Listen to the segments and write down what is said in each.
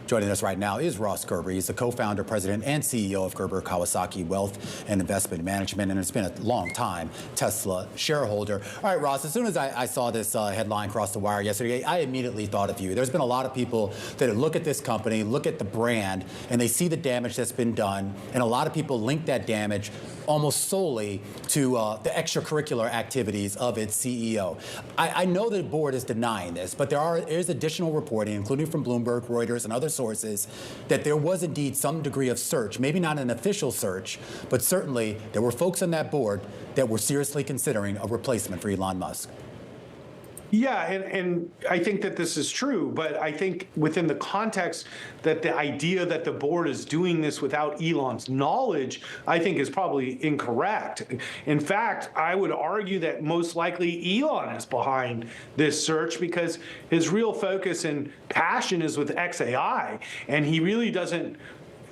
Joining us right now is Ross Gerber. He's the co-founder, president, and CEO of Gerber Kawasaki Wealth and Investment Management, and it's been a long time Tesla shareholder. All right, Ross, as soon as I saw this headline cross the wire yesterday, I immediately thought of you. There's been a lot of people that look at this company, look at the brand, and they see the damage that's been done, and a lot of people link that damage almost solely to the extracurricular activities of its CEO. I know the board is denying this, but there is additional reporting, including from Bloomberg, Reuters, and other sources, that there was indeed some degree of search, maybe not an official search, but certainly there were folks on that board that were seriously considering a replacement for Elon Musk. Yeah, and I think that this is true, but I think within the context that the idea that the board is doing this without Elon's knowledge, I think is probably incorrect. In fact, I would argue that most likely Elon is behind this search because his real focus and passion is with XAI, and he really doesn't.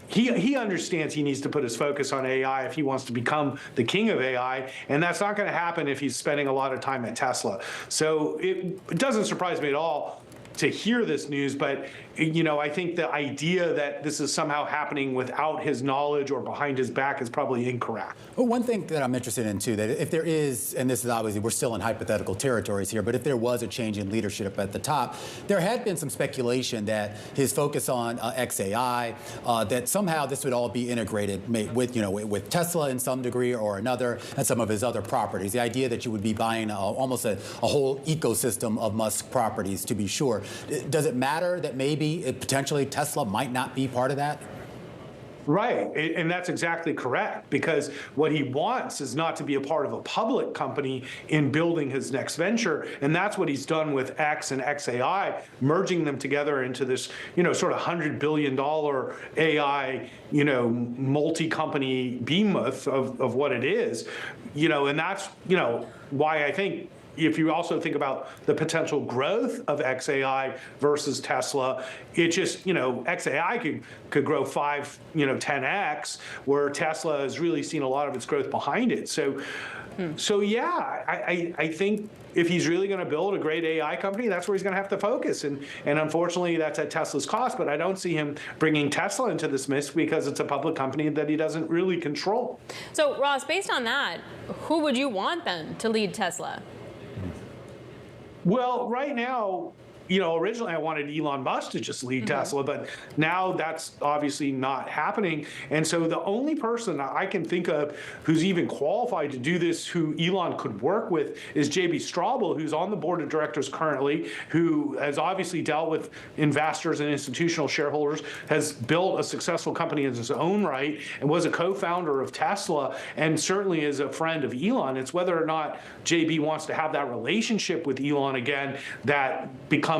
He understands he needs to put his focus on AI if he wants to become the king of AI, and that's not going to happen if he's spending a lot of time at Tesla. So it doesn't surprise me at all to hear this news, but I think the idea that this is somehow happening without his knowledge or behind his back is probably incorrect. Well, one thing that I'm interested in, too, that if there is, and this is obviously, we're still in hypothetical territories here, but if there was a change in leadership at the top, there had been some speculation that his focus on XAI, that somehow this would all be integrated with Tesla in some degree or another, and some of his other properties. The idea that you would be buying almost a whole ecosystem of Musk properties, to be sure. Does it matter that maybe potentially Tesla might not be part of that? Right, and that's exactly correct, because what he wants is not to be a part of a public company in building his next venture, and that's what he's done with X and XAI, merging them together into this, sort of $100 billion AI, multi-company behemoth of what it is, and that's, why I think if you also think about the potential growth of XAI versus Tesla, it just, XAI could grow 10x, where Tesla has really seen a lot of its growth behind it. So yeah, I think if he's really going to build a great AI company, that's where he's going to have to focus. And unfortunately, that's at Tesla's cost. But I don't see him bringing Tesla into this mix because it's a public company that he doesn't really control. So, Ross, based on that, who would you want then to lead Tesla? Well, right now, originally I wanted Elon Musk to just lead Tesla, but now that's obviously not happening. And so the only person I can think of who's even qualified to do this, who Elon could work with, is JB Straubel, who's on the board of directors currently, who has obviously dealt with investors and institutional shareholders, has built a successful company in his own right, and was a co-founder of Tesla, and certainly is a friend of Elon. It's whether or not JB wants to have that relationship with Elon again that becomes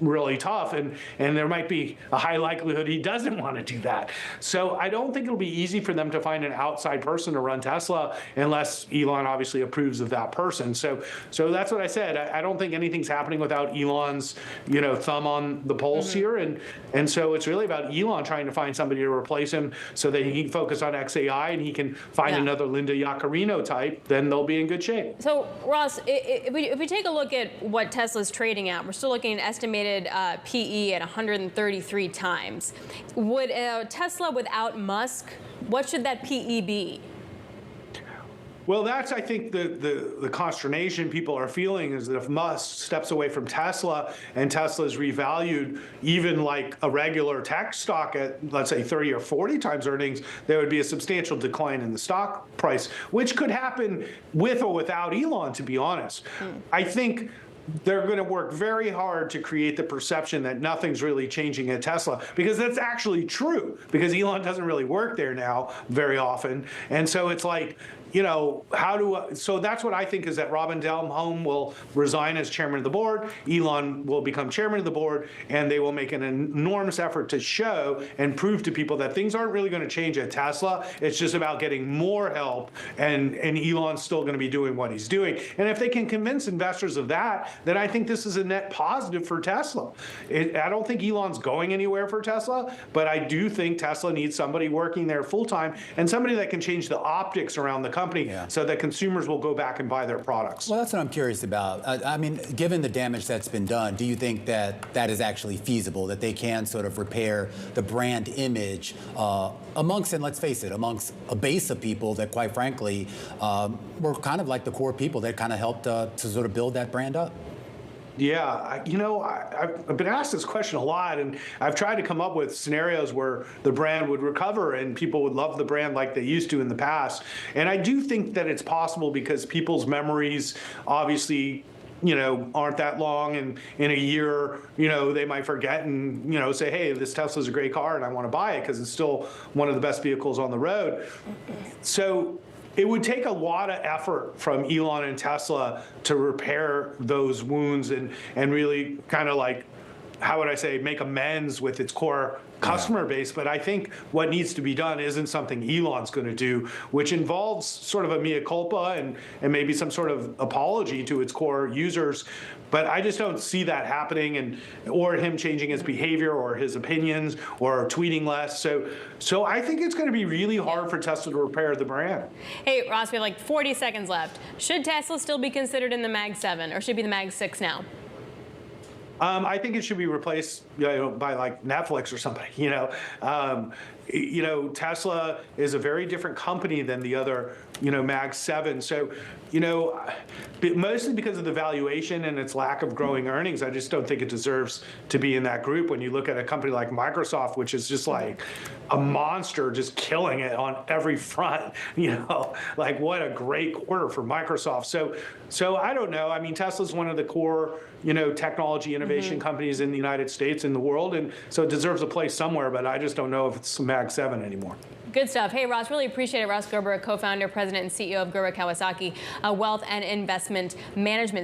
really tough, and there might be a high likelihood he doesn't want to do that. So I don't think it'll be easy for them to find an outside person to run Tesla unless Elon obviously approves of that person. So that's what I said. I don't think anything's happening without Elon's thumb on the pulse here, and so it's really about Elon trying to find somebody to replace him so that he can focus on XAI and he can find another Linda Yaccarino type. Then they'll be in good shape. So Ross, if we take a look at what Tesla's trading at, we're still looking at estimated PE at 133 times. Would Tesla without Musk, what should that PE be? Well, that's, I think, the consternation people are feeling is that if Musk steps away from Tesla and Tesla is revalued even like a regular tech stock at, let's say, 30 or 40 times earnings, there would be a substantial decline in the stock price, which could happen with or without Elon, to be honest. I think they're going to work very hard to create the perception that nothing's really changing at Tesla, because that's actually true, because Elon doesn't really work there now very often. And so it's like, so that's what I think, is that Robin Delholm will resign as chairman of the board, Elon will become chairman of the board, and they will make an enormous effort to show and prove to people that things aren't really going to change at Tesla. It's just about getting more help, and Elon's still going to be doing what he's doing. And if they can convince investors of that, then I think this is a net positive for Tesla. I don't think Elon's going anywhere for Tesla, but I do think Tesla needs somebody working there full time, and somebody that can change the optics around the company so that consumers will go back and buy their products. Well, that's what I'm curious about. I mean, given the damage that's been done, do you think that that is actually feasible, that they can sort of repair the brand image amongst, and let's face it, amongst a base of people that, quite frankly, were kind of like the core people that kind of helped to sort of build that brand up? Yeah, I've been asked this question a lot, and I've tried to come up with scenarios where the brand would recover and people would love the brand like they used to in the past. And I do think that it's possible because people's memories obviously aren't that long, and in a year, they might forget and, say, hey, this Tesla's a great car and I want to buy it because it's still one of the best vehicles on the road. So it would take a lot of effort from Elon and Tesla to repair those wounds and really kind of like, how would I say, make amends with its core customer base. But I think what needs to be done isn't something Elon's going to do, which involves sort of a mea culpa and maybe some sort of apology to its core users. But I just don't see that happening, or him changing his behavior or his opinions or tweeting less. So I think it's going to be really hard for Tesla to repair the brand. Hey, Ross, we have like 40 seconds left. Should Tesla still be considered in the Mag 7 or should it be the Mag 6 now? I think it should be replaced by like Netflix or something. Tesla is a very different company than the other, Mag 7. So, mostly because of the valuation and its lack of growing earnings, I just don't think it deserves to be in that group. When you look at a company like Microsoft, which is just like a monster, just killing it on every front, like what a great quarter for Microsoft. So I don't know. I mean, Tesla's one of the core, technology innovation companies in the United States, in the world, and so it deserves a place somewhere, but I just don't know if it's Mag 7 anymore. Good stuff. Hey, Ross, really appreciate it. Ross Gerber, co-founder, president, and CEO of Gerber Kawasaki Wealth and Investment Management.